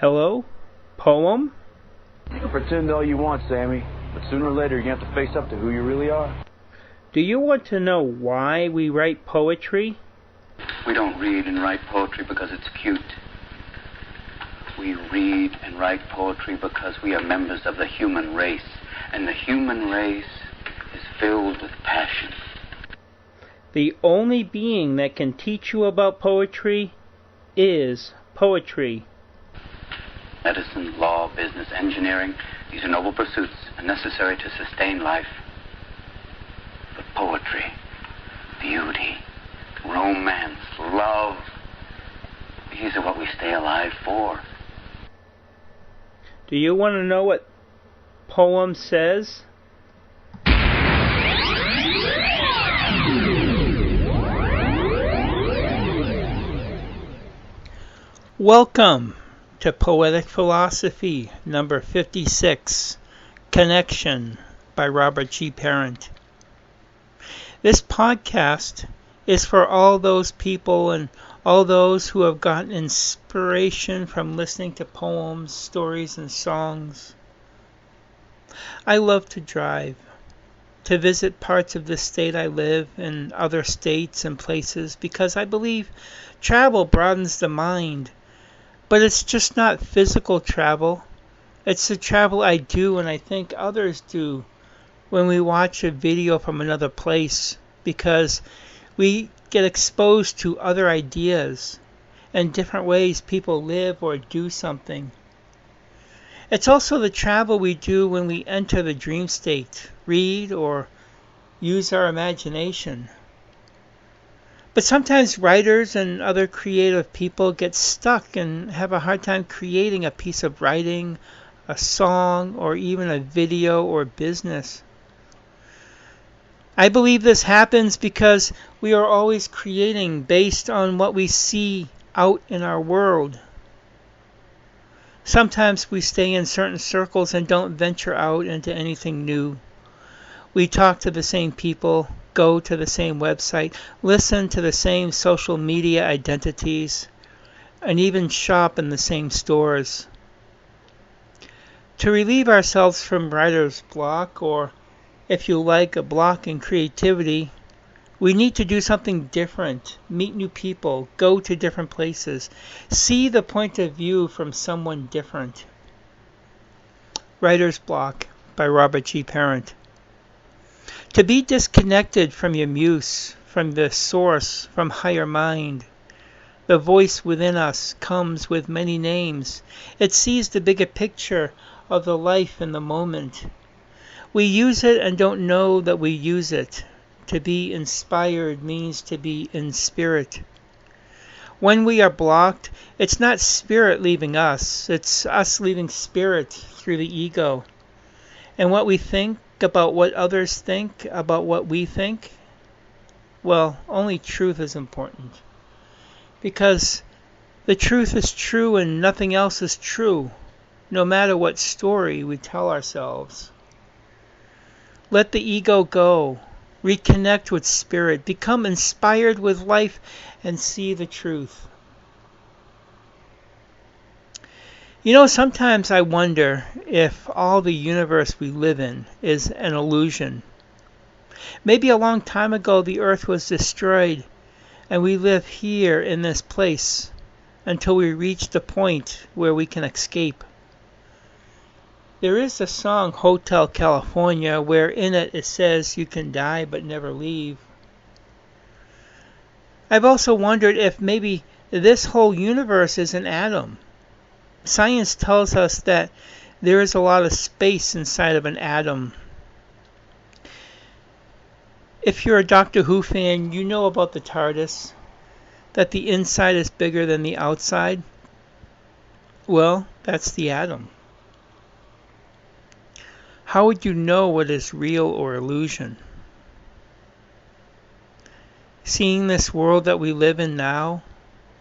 Hello? Poem? You can pretend all you want, Sammy, but sooner or later you're going to have to face up to who you really are. Do you want to know why we write poetry? We don't read and write poetry because it's cute. We read and write poetry because we are members of the human race, and the human race is filled with passion. The only being that can teach you about poetry is poetry. Medicine, law, business, engineering, these are noble pursuits and necessary to sustain life. But poetry, beauty, romance, love, these are what we stay alive for. Do you want to know what poem says? Welcome to Poetic Philosophy, number 56, Connection by Robert G. Parent. This podcast is for all those people and all those who have gotten inspiration from listening to poems, stories, and songs. I love to drive, to visit parts of the state I live and other states and places because I believe travel broadens the mind. But it's just not physical travel. It's the travel I do and I think others do when we watch a video from another place because we get exposed to other ideas and different ways people live or do something. It's also the travel we do when we enter the dream state, read or use our imagination. But sometimes writers and other creative people get stuck and have a hard time creating a piece of writing, a song, or even a video or business. I believe this happens because we are always creating based on what we see out in our world. Sometimes we stay in certain circles and don't venture out into anything new. We talk to the same people, go to the same website, listen to the same social media identities, and even shop in the same stores. To relieve ourselves from writer's block, or if you like, a block in creativity, we need to do something different, meet new people, go to different places, see the point of view from someone different. Writer's Block by Robert G. Parent. To be disconnected from your muse, from the source, from higher mind. The voice within us comes with many names. It sees the bigger picture of the life in the moment. We use it and don't know that we use it. To be inspired means to be in spirit. When we are blocked, it's not spirit leaving us. It's us leaving spirit through the ego. And what we think about what others think about what we think, well, only truth is important. Because the truth is true and nothing else is true, no matter what story we tell ourselves. Let the ego go. Reconnect with spirit. Become inspired with life and see the truth. You know, sometimes I wonder if all the universe we live in is an illusion. Maybe a long time ago the earth was destroyed and we live here in this place until we reach the point where we can escape. There is a song, Hotel California, where in it says you can die but never leave. I've also wondered if maybe this whole universe is an atom. Science tells us that there is a lot of space inside of an atom. If you're a Doctor Who fan, you know about the TARDIS, that the inside is bigger than the outside. Well, that's the atom. How would you know what is real or illusion? Seeing this world that we live in now,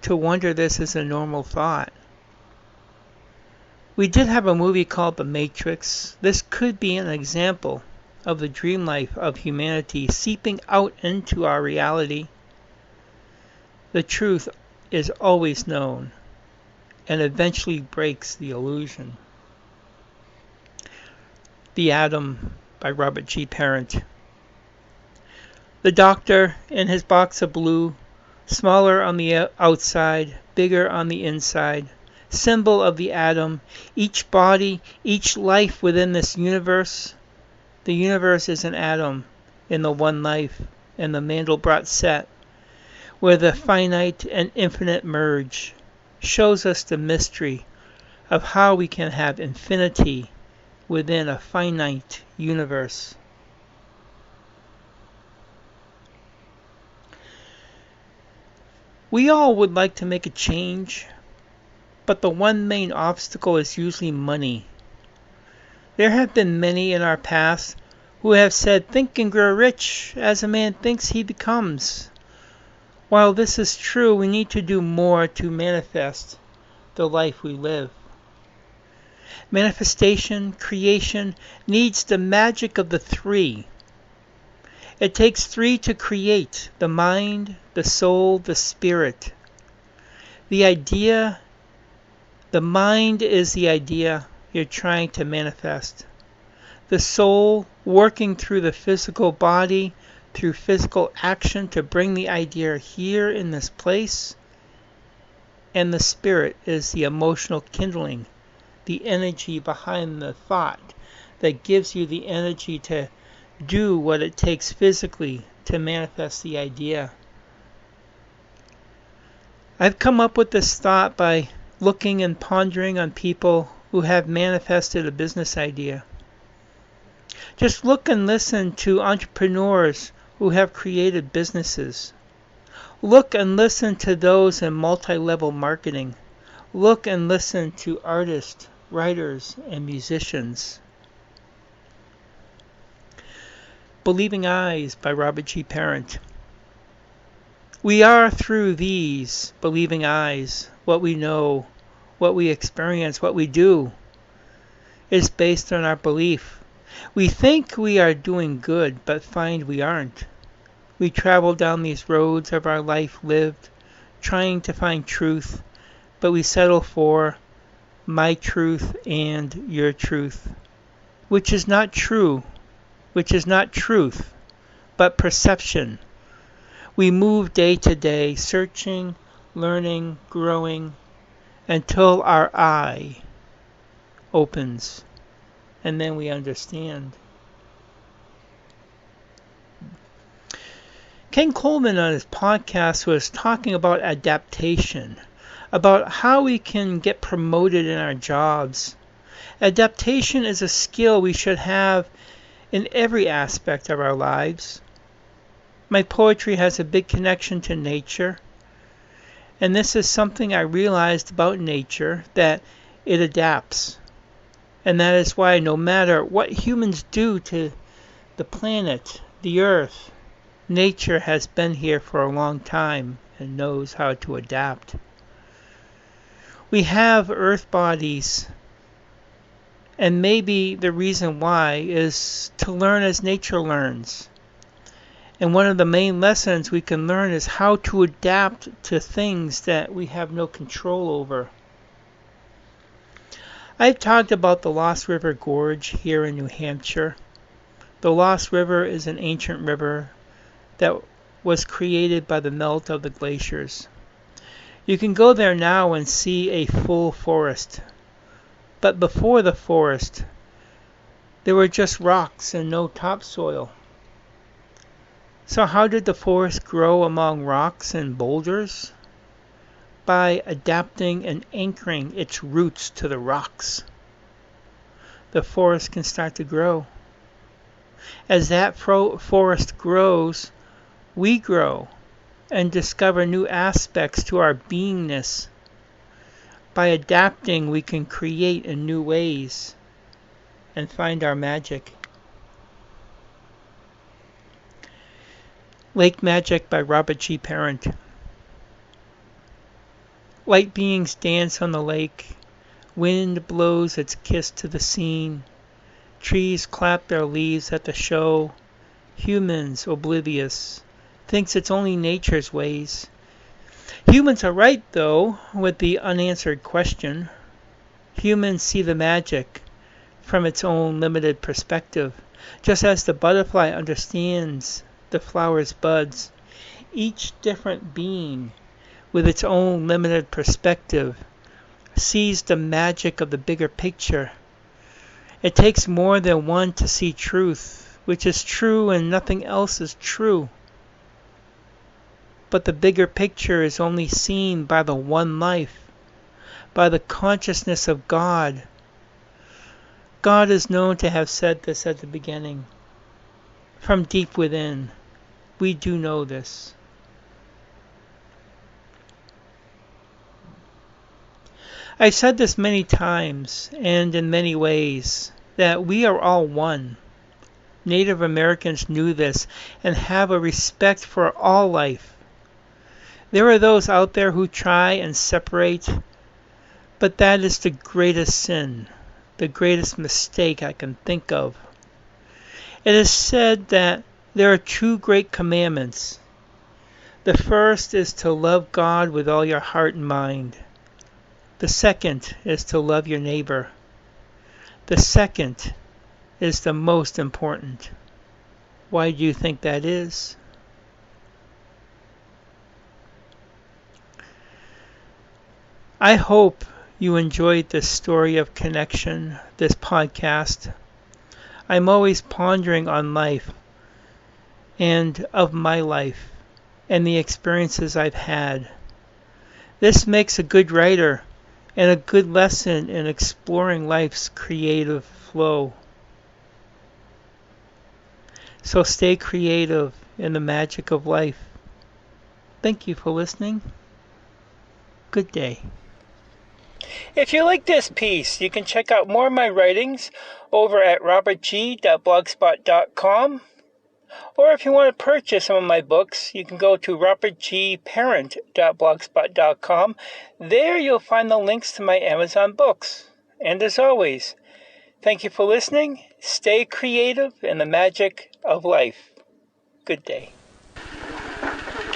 to wonder this is a normal thought. We did have a movie called The Matrix. This could be an example of the dream life of humanity seeping out into our reality. The truth is always known. and eventually breaks the illusion. The Atom by Robert G. Parent. The doctor in his box of blue, smaller on the outside, bigger on the inside, symbol of the atom, each body, each life within this universe. The universe is an atom in the one life, in the Mandelbrot set, where the finite and infinite merge, shows us the mystery of how we can have infinity within a finite universe. We all would like to make a change, but the one main obstacle is usually money. There have been many in our past who have said, "Think and grow rich, as a man thinks he becomes." While this is true, we need to do more to manifest the life we live. Manifestation, creation, needs the magic of the three. It takes three to create: the mind, the soul, the spirit. The mind is the idea you're trying to manifest. The soul, working through the physical body, through physical action to bring the idea here in this place. And the spirit is the emotional kindling, the energy behind the thought that gives you the energy to do what it takes physically to manifest the idea. I've come up with this thought by looking and pondering on people who have manifested a business idea. Just look and listen to entrepreneurs who have created businesses. Look and listen to those in multi-level marketing. Look and listen to artists, writers, and musicians. Believing Eyes by Robert G. Parent. We are through these believing eyes. What we know, what we experience, what we do is based on our belief. We think we are doing good, but find we aren't. We travel down these roads of our life lived, trying to find truth, but we settle for my truth and your truth, which is not true, which is not truth, but perception. We move day to day, searching, learning, growing, until our eye opens, and then we understand. Ken Coleman on his podcast was talking about adaptation, about how we can get promoted in our jobs. Adaptation is a skill we should have in every aspect of our lives. My poetry has a big connection to nature, and this is something I realized about nature, that it adapts. And that is why no matter what humans do to the planet, the earth, nature has been here for a long time and knows how to adapt. We have earth bodies, and maybe the reason why is to learn as nature learns. And one of the main lessons we can learn is how to adapt to things that we have no control over. I've talked about the Lost River Gorge here in New Hampshire. The Lost River is an ancient river that was created by the melt of the glaciers. You can go there now and see a full forest. But before the forest, there were just rocks and no topsoil. So how did the forest grow among rocks and boulders? By adapting and anchoring its roots to the rocks. The forest can start to grow. As that forest grows, we grow and discover new aspects to our beingness. By adapting, we can create in new ways and find our magic. Lake Magic by Robert G. Parent. Light beings dance on the lake. Wind blows its kiss to the scene. Trees clap their leaves at the show. Humans, oblivious, thinks it's only nature's ways. Humans are right, though, with the unanswered question. Humans see the magic from its own limited perspective, just as the butterfly understands the flower's buds. Each different being, with its own limited perspective, sees the magic of the bigger picture. It takes more than one to see truth, which is true and nothing else is true. But the bigger picture is only seen by the one life, by the consciousness of God. God is known to have said this at the beginning. From deep within, we do know this. I've said this many times and in many ways, that we are all one. Native Americans knew this and have a respect for all life. There are those out there who try and separate, but that is the greatest sin, the greatest mistake I can think of. It is said that there are two great commandments. The first is to love God with all your heart and mind. The second is to love your neighbor. The second is the most important. Why do you think that is? I hope you enjoyed this story of connection, this podcast. I'm always pondering on life and of my life and the experiences I've had. This makes a good writer and a good lesson in exploring life's creative flow. So stay creative in the magic of life. Thank you for listening. Good day. If you like this piece, you can check out more of my writings over at robertg.blogspot.com. Or if you want to purchase some of my books, you can go to robertgparent.blogspot.com. There you'll find the links to my Amazon books. And as always, thank you for listening. Stay creative in the magic of life. Good day.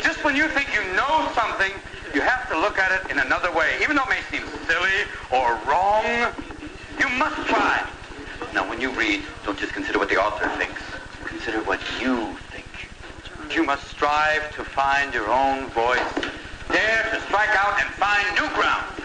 Just when you think you know something, you have to look at it in another way. Even though it may seem silly or wrong, you must try. Now, when you read, don't just consider what the author thinks. Consider what you think. You must strive to find your own voice. Dare to strike out and find new ground.